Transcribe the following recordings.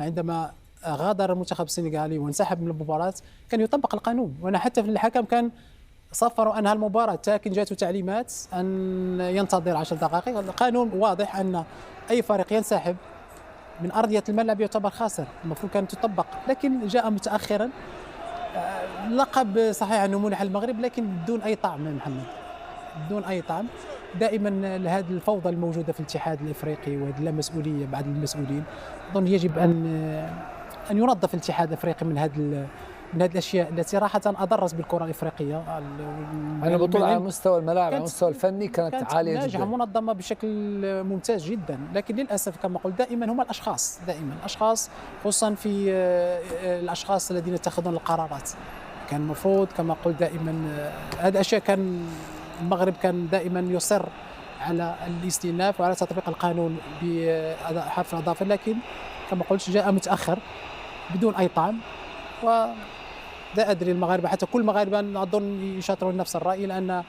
عندما غادر المنتخب السنغالي وانسحب من المباراة كان يطبق القانون، وانا حتى في الحكم كان صفر انهى المباراة، لكن جاءته تعليمات ان ينتظر 10 دقائق. القانون واضح ان اي فريق ينسحب من ارضية الملعب يعتبر خاسر، المفروض كانت تطبق، لكن جاء متاخرا. لقب صحيح انه منح المغرب لكن بدون اي طعم يا محمد، بدون اي طعم. دائما هذه الفوضى الموجوده في الاتحاد الافريقي وهذه اللامسؤوليه بعض المسؤولين، اظن يجب ان ينظف الاتحاد الافريقي من هذه الاشياء التي راحه اضرت بالكره الافريقيه. البطوله على مستوى الملاعب على المستوى الفني كانت عاليه جدا، ناجحه منظمه بشكل ممتاز جدا، لكن للاسف كما قلت دائما هم الاشخاص، دائما الاشخاص، خصوصا في الاشخاص الذين يتخذون القرارات. كان المفروض كما قلت دائما هذه الاشياء، كان المغرب كان دائما يصر على الاستئناف وعلى تطبيق القانون بحرف الاظافر، لكن كما قلت جاء متاخر بدون اي طعم. ولا ادري المغاربه، حتى كل المغاربه اظن يشاطرون نفس الراي، لان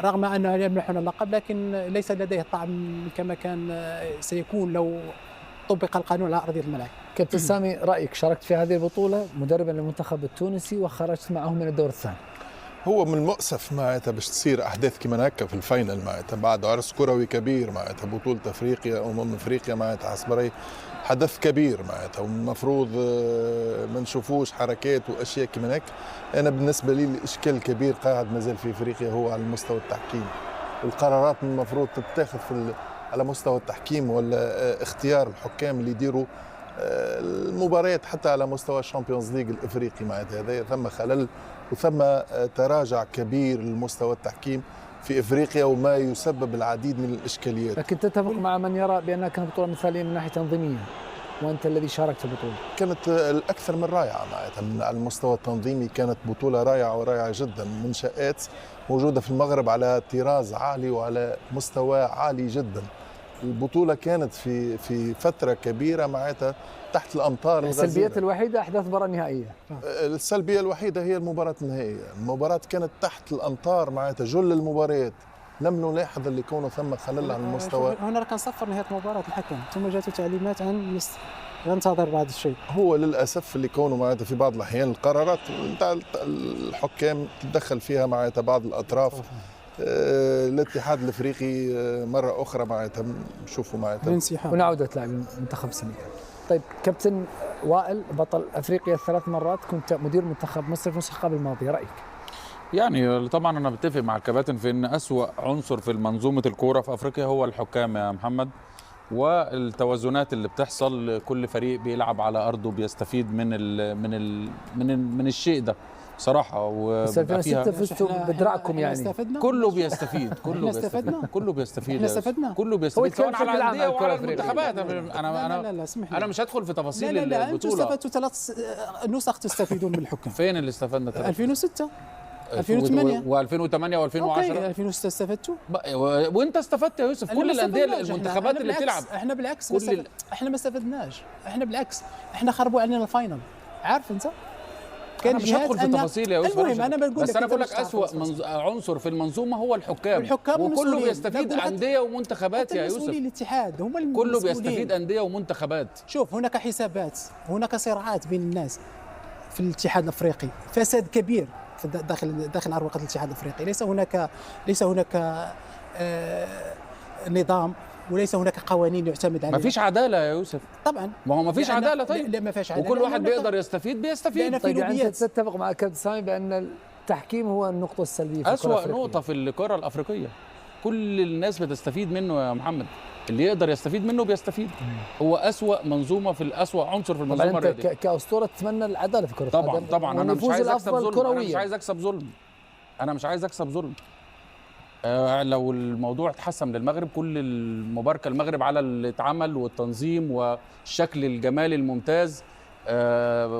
رغم انه يمنحون اللقب لكن ليس لديه الطعم كما كان سيكون لو طبق القانون على ارضيه الملعب. كابتن سامي، رايك، شاركت في هذه البطوله مدربا للمنتخب التونسي وخرجت معه من الدور الثاني. هو من المؤسف معناتها باش تصير احداث كما هكا في الفاينل، معناتها بعد عرس كروي كبير، معناتها بطوله افريقيا افريقيا، معناتها حسب رايي حدث كبير معناتها، والمفروض ما نشوفوش حركات واشياء كما هيك. انا بالنسبه لي الاشكال الكبير قاعد مازال في افريقيا هو على المستوى التحكيم. القرارات المفروض تتخذ على مستوى التحكيم، ولا اختيار الحكام اللي يديروا المباريات حتى على مستوى الشامبيونز ليج الافريقي. معناتها هذا ثم خلل وثم تراجع كبير لمستوى التحكيم في افريقيا، وما يسبب العديد من الاشكاليات. لكن تتفق مع من يرى بانها كانت بطوله مثاليه من ناحيه تنظيميه، وانت الذي شاركت في البطوله؟ كانت الاكثر من رائعه معناتها، على المستوى التنظيمي كانت بطوله رائعه ورائعه جدا. منشآت موجوده في المغرب على طراز عالي وعلى مستوى عالي جدا. البطوله كانت في فتره كبيره معناتها تحت الامطار الغزيره. السلبيات الوحيده احداث المباراه النهائيه. السلبيه الوحيده هي المباراه النهائيه، المباراه كانت تحت الامطار معناتها جل المباريات. لم نلاحظ اللي كونه ثم خلل على المستوى. هنا كان صفر نهايه المباراه الحكم، ثم جاته تعليمات عن ينتظر بعض الشيء. هو للاسف اللي كونه معناتها في بعض الاحيان القرارات نتاع الحكام تتدخل فيها معناتها بعض الاطراف. الاتحاد الافريقي مره اخرى معناتها نشوفوا معناتها ونعود لاعب المنتخب السنغالي. طيب كابتن وائل، بطل افريقيا 3 مرات، كنت مدير منتخب مصر في النسخه الماضيه، رايك؟ يعني طبعا انا بتفق مع الكباتن في ان اسوأ عنصر في منظومه الكوره في افريقيا هو الحكام يا محمد، والتوازنات اللي بتحصل. كل فريق بيلعب على ارضه بيستفيد من الشيء ده صراحه. بس 2006 فزتوا بدرعكم، يعني كله بيستفيد، كله بيستفيد، كله بيستفيد، كله بيستفيد سواء على الانديه وعلى المنتخبات. انا مش هدخل في تفاصيل البطوله. لا انتم استفدتوا 3 نسخ تستفيدون من الحكام. فين اللي استفدنا؟ 2006 2008 و2008 و2010. 2006 استفدتوا وانت استفدت يا يوسف. كل الانديه المنتخبات اللي بتلعب، احنا بالعكس احنا ما استفدناش، احنا بالعكس احنا خربوا علينا الفاينل، عارف انت؟ كان مش هدخل في تفاصيل يا يوسف. المهم انا بقول بس انا بقول لك اسوأ عنصر في المنظومه هو الحكام وكله بيستفيد انديه ومنتخبات يا يوسف. الاتحاد هم المسؤولين، كله بيستفيد انديه ومنتخبات. شوف هناك حسابات، هناك صراعات بين الناس في الاتحاد الافريقي، فساد كبير في داخل اروقه الاتحاد الافريقي. ليس هناك نظام، وليس هناك قوانين يعتمد عليها. ما فيش عداله يا يوسف. طبعا ما هو ما فيش عداله. طيب لا ما فيش عداله، وكل واحد بيقدر بيستفيد. طيب يعني انت تتفق مع كابتن سامي بان التحكيم هو النقطه السلبيه في أسوأ نقطه في القاره الافريقيه، كل الناس بتستفيد منه يا محمد. اللي يقدر يستفيد منه بيستفيد. هو أسوأ منظومه في الأسوأ عنصر في المنظومه الرياضيه. كأسطوره تتمنى العداله في كره القدم. طبعا انا مش عايز اكسب ظلم. انا مش عايز اكسب ظلم. لو الموضوع اتحسم للمغرب، كل المباركه المغرب على اللي اتعمل والتنظيم والشكل الجمالي الممتاز.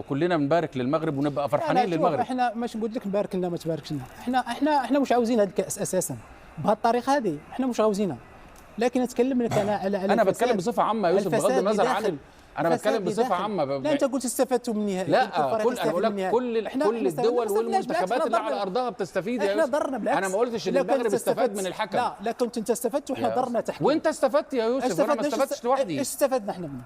كلنا بنبارك للمغرب ونبقى فرحانين للمغرب. احنا مش نقول لك نبارك لنا ما تباركش لنا، احنا مش عاوزين هذا الكاس اساسا بهالطريقه هذه، احنا مش عاوزينها. لكن اتكلم لك انا بتكلم بصفه عامه يا يوسف، بغض النظر عن انا بتكلم بصفه عامه. لا انت قلت استفدتوا من النهائي. لا انا بقول لك كل الدول والمنتخبات اللي على ارضها بتستفيد يا يوسف. احنا ضرنا بالعكس. انا ما قلتش ان المغرب استفاد من الحكم. لا كنت انت استفدت واحنا ضرنا تحكيم. وانت استفدت يا يوسف، انا ما استفدتش لوحدي. ايش استفدنا احنا منه؟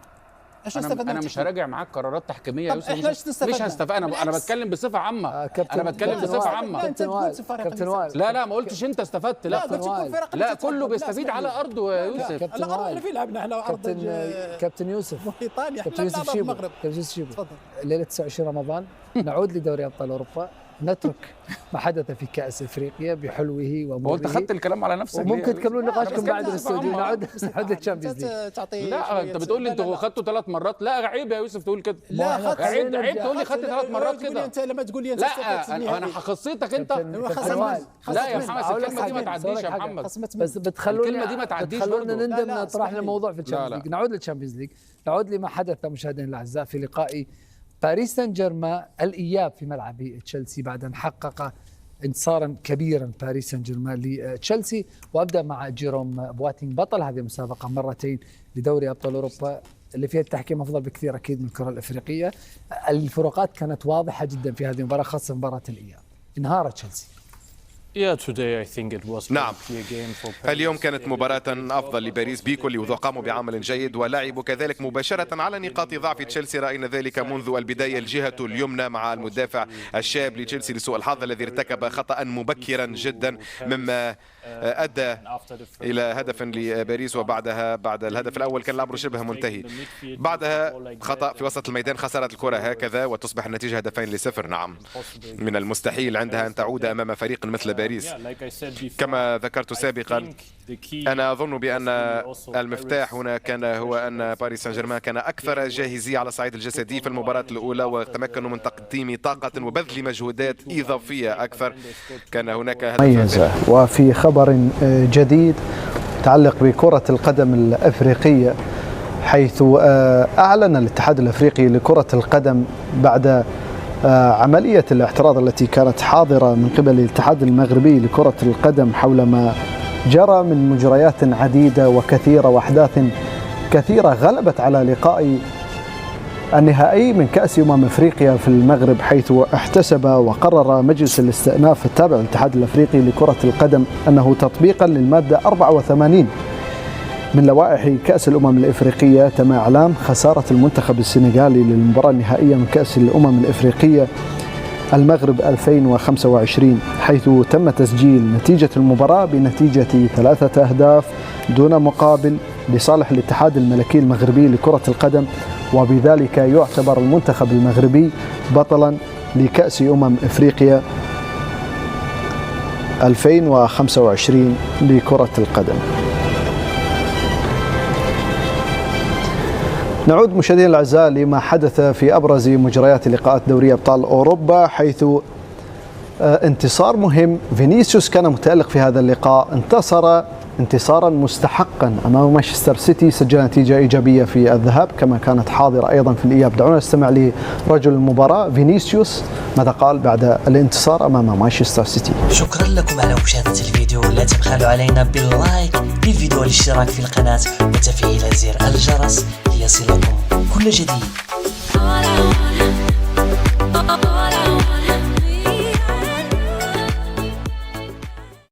انا مش هراجع معاك قرارات تحكيميه يا يوسف، مش هستفاد. انا بتكلم بصفه عامه. انا بتكلم بصفه عامه. كابتن وائل لا ما قلتش انت استفدت. لا كله بيستفيد على ارضه يا يوسف. الارض اللي لعبنا احنا ارض كابتن يوسف ايطاليا، كابتن يوسف شيبو ليله 29 رمضان نعود لدوري ابطال اوروبا، نترك ما حدث في كأس افريقيا بحلوه ومره. وانت خدت الكلام على نفسك، وممكن تكملون نقاشكم بعد الاستوديو. نعود للتشامبيونز ليج. لا انت بتقول لي انتوا خدتوا 3 مرات. لا عيب يا يوسف تقول كده. لا عيب تقول لي خدت 3 مرات كده. انت لما تقول لي انت لا انا خصيتك انت. لا يا محمد الكلمه دي ما تعديش يا محمد. بس بتخلوني الكلمه دي ما تعديش برضه. نندم طرحنا الموضوع في الشامبيونز ليج. نعود للشامبيونز ليج، نعود لما حدث مشاهدينا الاعزاء في لقاء باريس سان جيرمان الإياب في ملعب تشيلسي بعد أن حقق انتصارا كبيرا باريس سان جيرمان لتشيلسي. وأبدأ مع جيروم بواتينغ بطل هذه المسابقة مرتين لدوري أبطال أوروبا اللي فيها التحكيم أفضل بكثير أكيد من الكرة الأفريقية. الفروقات كانت واضحة جدا في هذه المباراة، خاصة مباراة الإياب. انهار تشيلسي. نعم، اليوم كانت مباراة أفضل لباريس بكل وضوح. قاموا بعمل جيد ولعبوا كذلك مباشرة على نقاط ضعف تشيلسي. رأينا ذلك منذ البداية. الجهة اليمنى مع المدافع الشاب لتشيلسي لسوء الحظ الذي ارتكب خطأ مبكرا جدا مما أدى إلى هدف لباريس. وبعدها بعد الهدف الأول كان الأمر شبه منتهي. بعدها خطأ في وسط الميدان، خسارة الكرة هكذا وتصبح النتيجة 2-0. نعم، من المستحيل عندها أن تعود أمام فريق مثل باريس. كما ذكرت سابقا، أنا أظن بأن المفتاح هنا كان هو أن باريس سان جيرمان كان أكثر جاهزية على الصعيد الجسدي في المباراة الأولى، وتمكنوا من تقديم طاقة وبذل مجهودات إضافية أكثر. كان هناك هدف مميزة. وفي خبر جديد يتعلق بكرة القدم الأفريقية، حيث أعلن الاتحاد الأفريقي لكرة القدم بعد عملية الاعتراض التي كانت حاضرة من قبل الاتحاد المغربي لكرة القدم حول ما جرى من مجريات عديدة وكثيرة وأحداث كثيرة غلبت على لقاء النهائي من كأس أفريقيا في المغرب، حيث احتسب وقرر مجلس الاستئناف التابع للاتحاد الأفريقي لكرة القدم أنه تطبيقا للمادة 84 من لوائح كأس الأفريقية تم إعلان خسارة المنتخب السنغالي للمباراة النهائية من كأس الأفريقية المغرب 2025، حيث تم تسجيل نتيجة المباراة بنتيجة 3 أهداف دون مقابل لصالح الاتحاد الملكي المغربي لكرة القدم، وبذلك يعتبر المنتخب المغربي بطلا لكأس أفريقيا 2025 لكرة القدم. نعود مشاهدينا الأعزاء لما حدث في أبرز مجريات لقاءات دوري أبطال أوروبا، حيث انتصار مهم. فينيسيوس كان متألق في هذا اللقاء، انتصر انتصارا مستحقا أمام مانشستر سيتي، سجل نتيجة إيجابية في الذهاب كما كانت حاضرة أيضا في الإياب. دعونا نستمع لرجل المباراة فينيسيوس ماذا قال بعد الانتصار أمام مانشستر سيتي. شكرا لكم على مشاهدة الفيديو، لا تبخلوا علينا باللايك للفيديو والاشتراك في القناة وتفعيل زر الجرس ليصلكم كل جديد.